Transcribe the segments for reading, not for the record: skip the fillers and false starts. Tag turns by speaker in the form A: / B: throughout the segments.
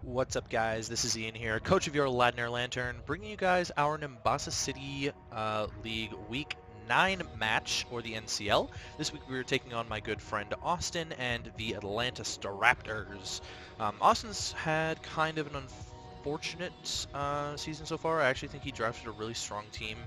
A: What's up, guys? This is Ian here, coach of your Ladner Lanturn, bringing you guys our Nimbasa City League Week 9 match, or the NCL. This week we were taking on my good friend Austin and the Atlanta Staraptors. Austin's had kind of an unfortunate season so far. I actually think he drafted a really strong team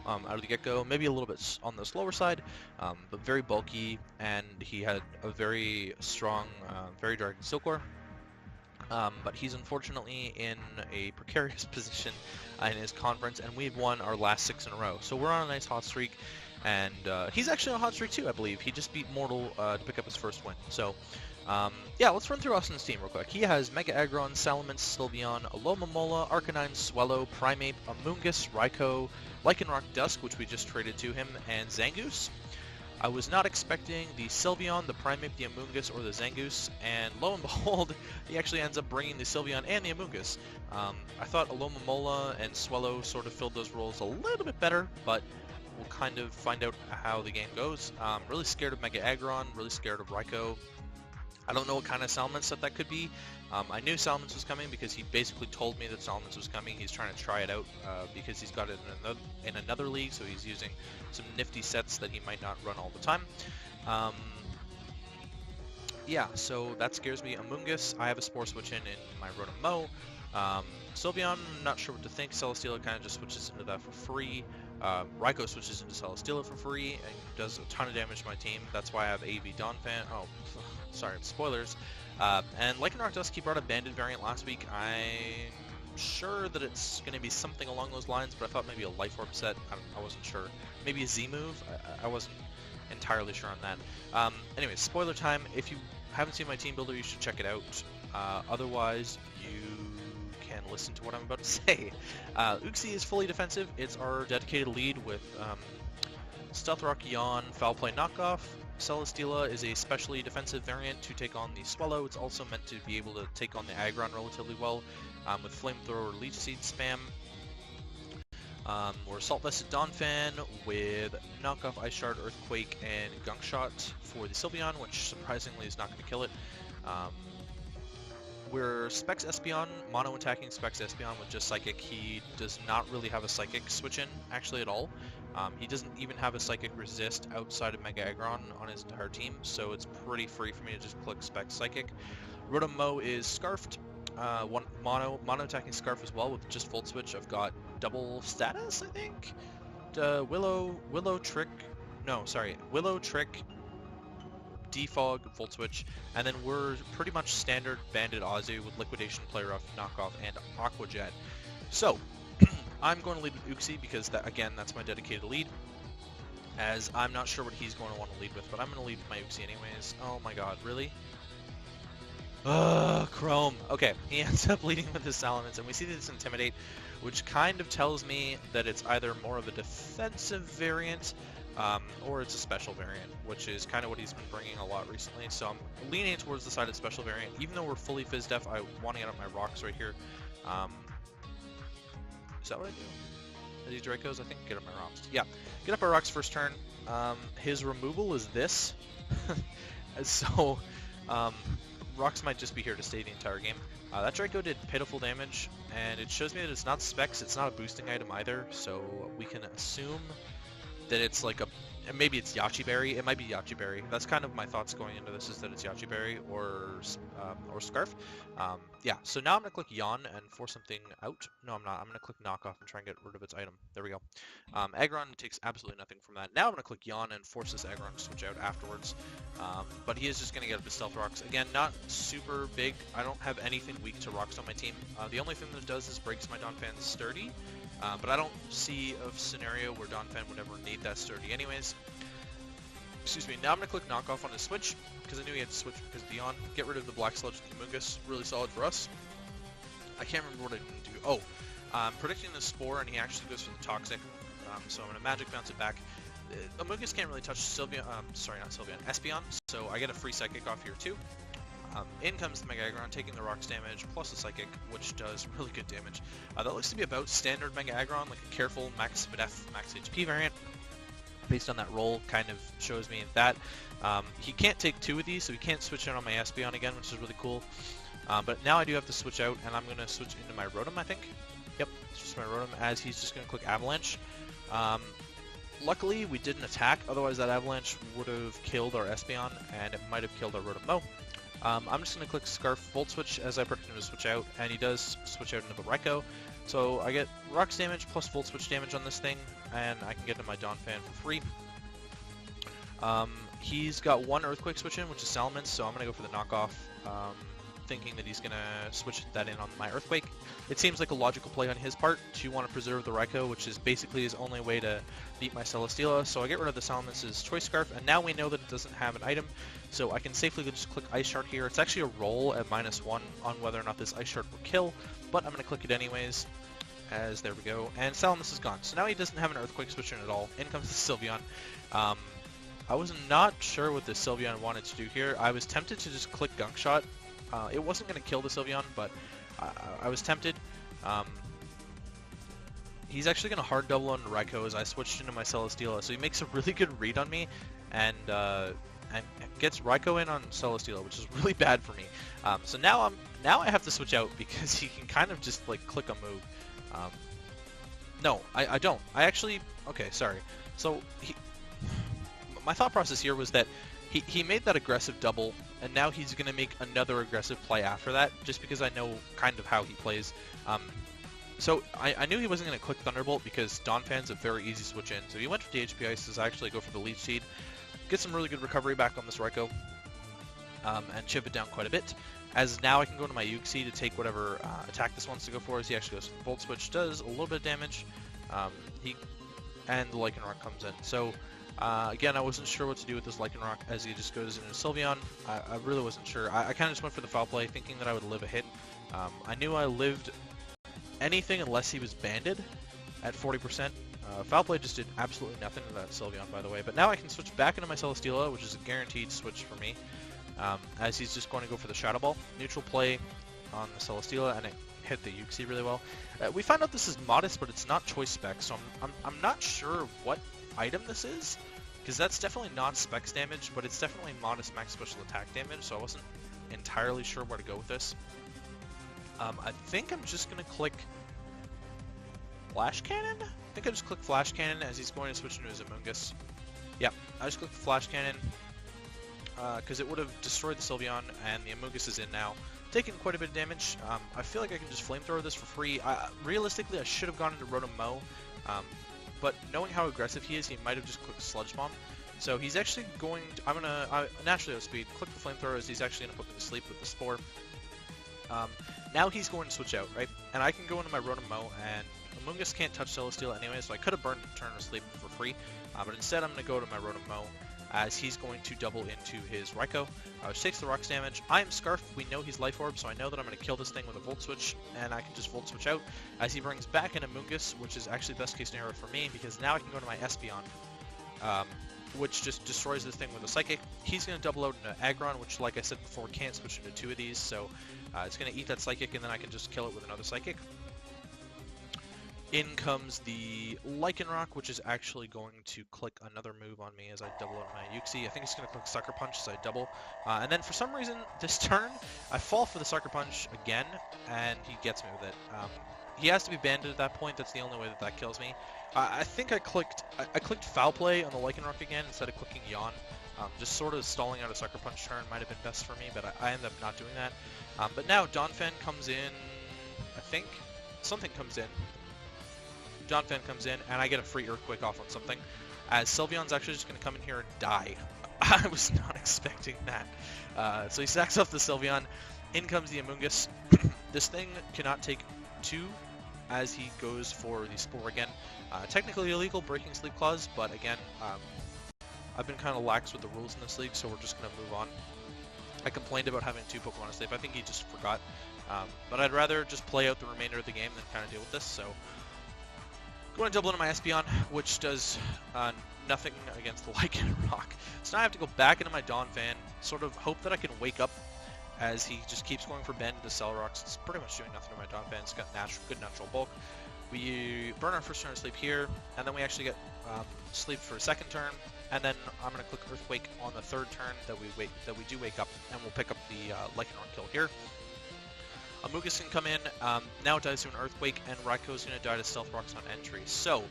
A: out of the get-go, maybe a little bit on the slower side, but very bulky, and he had a very strong, very Dragon Silkor. But he's unfortunately in a precarious position in his conference, and we've won our last 6 in a row. So we're on a nice hot streak, and he's actually on a hot streak too, I believe. He just beat Mortal to pick up his first win. So, yeah, let's run through Austin's team real quick. He has Mega Aggron, Salamence, Sylveon, Alomomola, Arcanine, Swellow, Primeape, Amoonguss, Raikou, Lycanroc-Dusk, which we just traded to him, and Zangoose. I was not expecting the Sylveon, the Primeape, the Amoonguss, or the Zangoose, and lo and behold, he actually ends up bringing the Sylveon and the Amoonguss. I thought Alomomola and Swellow sort of filled those roles a little bit better, but we'll kind of find out how the game goes. Really scared of Mega Aggron, really scared of Raikou. I don't know what kind of Salamence that could be. I knew Salamence was coming because he basically told me that Salamence was coming. He's trying to try it out because he's got it in another league, so he's using some nifty sets that he might not run all the time. Yeah, so that scares me. Amoonguss, I have a Spore Switch in my Rotom-Mow. Sylveon, not sure what to think. Celesteela kind of just switches into that for free. Raikou switches into Celesteela for free and does a ton of damage to my team. That's why I have AV Donphan. Oh, sorry, spoilers. And Lycanroc-Dusk, he brought a banded variant last week. I'm sure that it's going to be something along those lines, but I thought maybe a Life Orb set. I wasn't sure. Maybe a Z move. I wasn't entirely sure on that. Anyways, spoiler time. If you haven't seen my team builder, you should check it out. Otherwise, you can listen to what I'm about to say. Uxie is fully defensive. It's our dedicated lead with Stealth Rock, Yawn, Foul Play Knockoff. Celesteela is a specially defensive variant to take on the Swellow. It's also meant to be able to take on the Aggron relatively well with Flamethrower, Leech Seed spam. We're Assault Vested Donphan with Knockoff, Ice Shard, Earthquake, and Gunk Shot for the Sylveon, which surprisingly is not going to kill it. We're Specs Espeon, mono-attacking Specs Espeon with just Psychic. He does not really have a Psychic switch-in, actually, at all. He doesn't even have a Psychic Resist outside of Mega Aggron on his entire team, so it's pretty free for me to just click Specs Psychic. Rotom-Mow is Scarfed, one mono-attacking Scarf as well with just Volt Switch. I've got double status, I think? Willow Trick, Defog, Volt Switch, and then we're pretty much standard Banded Azu with Liquidation, Play Rough, Knockoff, and Aqua Jet. So, I'm going to lead with Uxie because, that's my dedicated lead, as I'm not sure what he's going to want to lead with, but I'm going to lead with my Uxie anyways. Oh my god, really? Chrome. Okay, he ends up leading with his Salamence, and we see this Intimidate, which kind of tells me that it's either more of a defensive variant, or it's a special variant, which is kind of what he's been bringing a lot recently. So I'm leaning towards the side of special variant. Even though we're fully Fizz Def, I want to get up my rocks right here. Is that what I do? Are these Dracos? I think get up my rocks. Yeah, get up our rocks first turn. His removal is this. So, rocks might just be here to stay the entire game. That Draco did pitiful damage, and it shows me that it's not Specs, it's not a boosting item either, so we can assume that it's like maybe it's Yachi Berry. It might be Yachi Berry. That's kind of my thoughts going into this, is that it's Yachi Berry or Scarf. Yeah, so now I'm going to click Yawn and force something out. No, I'm not. I'm going to click Knockoff and try and get rid of its item. There we go. Aggron takes absolutely nothing from that. Now I'm going to click Yawn and force this Aggron to switch out afterwards. But he is just going to get up his Stealth Rocks. Again, not super big. I don't have anything weak to Rocks on my team. The only thing that it does is breaks my Donphan sturdy. But I don't see a scenario where Donphan would ever need that sturdy anyways. Excuse me, now I'm going to click Knockoff on his switch, because I knew he had to switch because of Beyond. Get rid of the Black Sludge and Amoonguss, really solid for us. I can't remember what I didn't do. Oh, I'm predicting the Spore, and he actually goes for the Toxic, so I'm going to Magic Bounce it back. Amoonguss can't really touch Sylveon, Espeon, so I get a free Psychic off here too. In comes the Mega Aggron, taking the Rocks damage, plus the Psychic, which does really good damage. That looks to be about standard Mega Aggron, like a careful max Def, max HP variant. Based on that roll, kind of shows me that. He can't take 2 of these, so he can't switch in on my Espeon again, which is really cool. But now I do have to switch out, and I'm going to switch into my Rotom, I think. Yep, it's just my Rotom, as he's just going to click Avalanche. Luckily, we didn't attack, otherwise that Avalanche would have killed our Espeon, and it might have killed our Rotom-Mow. I'm just going to click Scarf Volt Switch as I predict him to switch out, and he does switch out into the Raikou. So I get Rocks damage plus Volt Switch damage on this thing, and I can get into my Donphan for free. He's got one Earthquake switch in, which is Salamence, so I'm going to go for the knockoff, thinking that he's going to switch that in on my Earthquake. It seems like a logical play on his part to want to preserve the Raikou, which is basically his only way to beat my Celesteela, so I get rid of the Salamence's Choice Scarf, and now we know that it doesn't have an item, so I can safely just click Ice Shard here. It's actually a roll at -1 on whether or not this Ice Shard will kill, but I'm going to click it anyways, as there we go, and Salamence is gone. So now he doesn't have an Earthquake switch in at all. In comes the Sylveon. I was not sure what the Sylveon wanted to do here. I was tempted to just click Gunk Shot. It wasn't going to kill the Sylveon, but I was tempted. He's actually going to hard double on Raikou as I switched into my Celesteela, so he makes a really good read on me, and gets Raikou in on Celesteela, which is really bad for me. So now I have to switch out because he can kind of just like click a move. No, I don't. I actually, okay, sorry. So my thought process here was that he made that aggressive double, and now he's going to make another aggressive play after that, just because I know kind of how he plays. So I knew he wasn't going to click Thunderbolt because Donphan's a very easy switch in. So he went for DHP Ice as I actually go for the Leech Seed, get some really good recovery back on this Raikou, and chip it down quite a bit. As now I can go to my Uxie to take whatever attack this wants to go for, as he actually goes for Volt Switch, does a little bit of damage, and the Lycanroc comes in. So again, I wasn't sure what to do with this Lycanroc as he just goes into Sylveon. I really wasn't sure. I kind of just went for the Foul Play, thinking that I would live a hit. I knew I lived anything unless he was banded at 40%. Foul Play just did absolutely nothing to that Sylveon, by the way. But now I can switch back into my Celesteela, which is a guaranteed switch for me, as he's just going to go for the Shadow Ball. Neutral play on the Celesteela, and it hit the Uxie really well. We found out this is modest, but it's not choice spec, so I'm not sure what item this is, because that's definitely not specs damage, but it's definitely modest max special attack damage, so I wasn't entirely sure where to go with this. I think I'm just going to click Flash Cannon? I think I just click Flash Cannon as he's going to switch into his Amoonguss. Yeah, I just clicked the Flash Cannon because it would have destroyed the Sylveon, and the Amoonguss is in now, taking quite a bit of damage. I feel like I can just Flamethrower this for free. Realistically, I should have gone into Rotom-Mow, but knowing how aggressive he is, he might have just clicked Sludge Bomb. So he's actually going to, I'm going to, naturally out speed, click the Flamethrower as he's actually going to put me to sleep with the Spore. Now he's going to switch out, right? And I can go into my Rotom-Mow, and Amoonguss can't touch Celesteela anyway, so I could have burned Turn to Sleep for free. But instead, I'm going to go to my Rotom-Mow, as he's going to double into his Raikou, which takes the Rocks damage. I am Scarf. We know he's Life Orb, so I know that I'm going to kill this thing with a Volt Switch, and I can just Volt Switch out, as he brings back an Amoonguss, which is actually best case scenario for me, because now I can go to my Espeon, which just destroys this thing with a Psychic. He's going to double out into Aggron, which, like I said before, can't switch into two of these, so it's going to eat that Psychic, and then I can just kill it with another Psychic. In comes the Lycanroc, which is actually going to click another move on me as I double out my Uxie. I think he's going to click Sucker Punch as I double. And then for some reason, this turn, I fall for the Sucker Punch again, and he gets me with it. He has to be banded at that point. That's the only way that kills me. I think I clicked Foul Play on the Lycanroc again instead of clicking Yawn. Just sort of stalling out a Sucker Punch turn might have been best for me, but I ended up not doing that. But now Donphan comes in, I think. Something comes in. Donphan comes in, and I get a free Earthquake off on something, as Sylveon's actually just going to come in here and die. I was not expecting that. So he sacks off the Sylveon. In comes the Amoonguss. This thing cannot take two, as he goes for the Spore again. Technically illegal, breaking Sleep Clause, but again, I've been kind of lax with the rules in this league, so we're just going to move on. I complained about having two Pokemon to sleep. I think he just forgot. But I'd rather just play out the remainder of the game than kind of deal with this, so going to double into my Espeon, which does nothing against the Lycanroc. So now I have to go back into my Donphan, sort of hope that I can wake up as he just keeps going for Bend into Cell Rocks. It's pretty much doing nothing to my Donphan. It's got good natural bulk. We burn our first turn of sleep here, and then we actually get sleep for a second turn, and then I'm going to click Earthquake on the third turn that we do wake up, and we'll pick up the Lycanroc kill here. Amogus can come in, now it dies to an Earthquake, and Raikou going to die to Stealth Rocks on entry. So,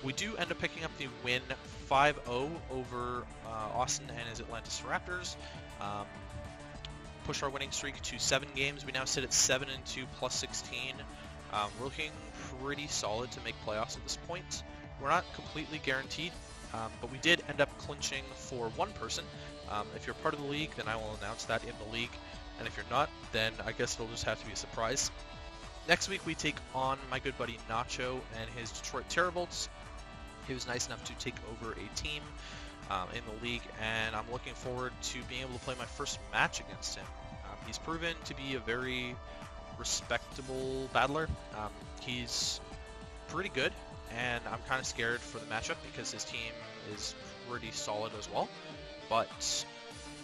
A: we do end up picking up the win 5-0 over Austin and his Atlanta Staraptors. Push our winning streak to 7 games. We now sit at 7-2 plus 16. We're looking pretty solid to make playoffs at this point. We're not completely guaranteed, but we did end up clinching for one person. If you're part of the league, then I will announce that in the league. And if you're not, then I guess it'll just have to be a surprise. Next week, we take on my good buddy Nacho and his Detroit Terravolts. He was nice enough to take over a team in the league, and I'm looking forward to being able to play my first match against him. He's proven to be a very respectable battler. He's pretty good, and I'm kind of scared for the matchup because his team is pretty solid as well. But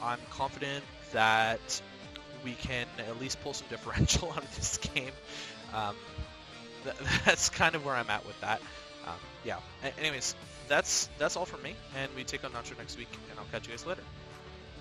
A: I'm confident that we can at least pull some differential out of this game. That's kind of where I'm at with that. Yeah. Anyways, that's all from me, and we take on Nacho next week, and I'll catch you guys later.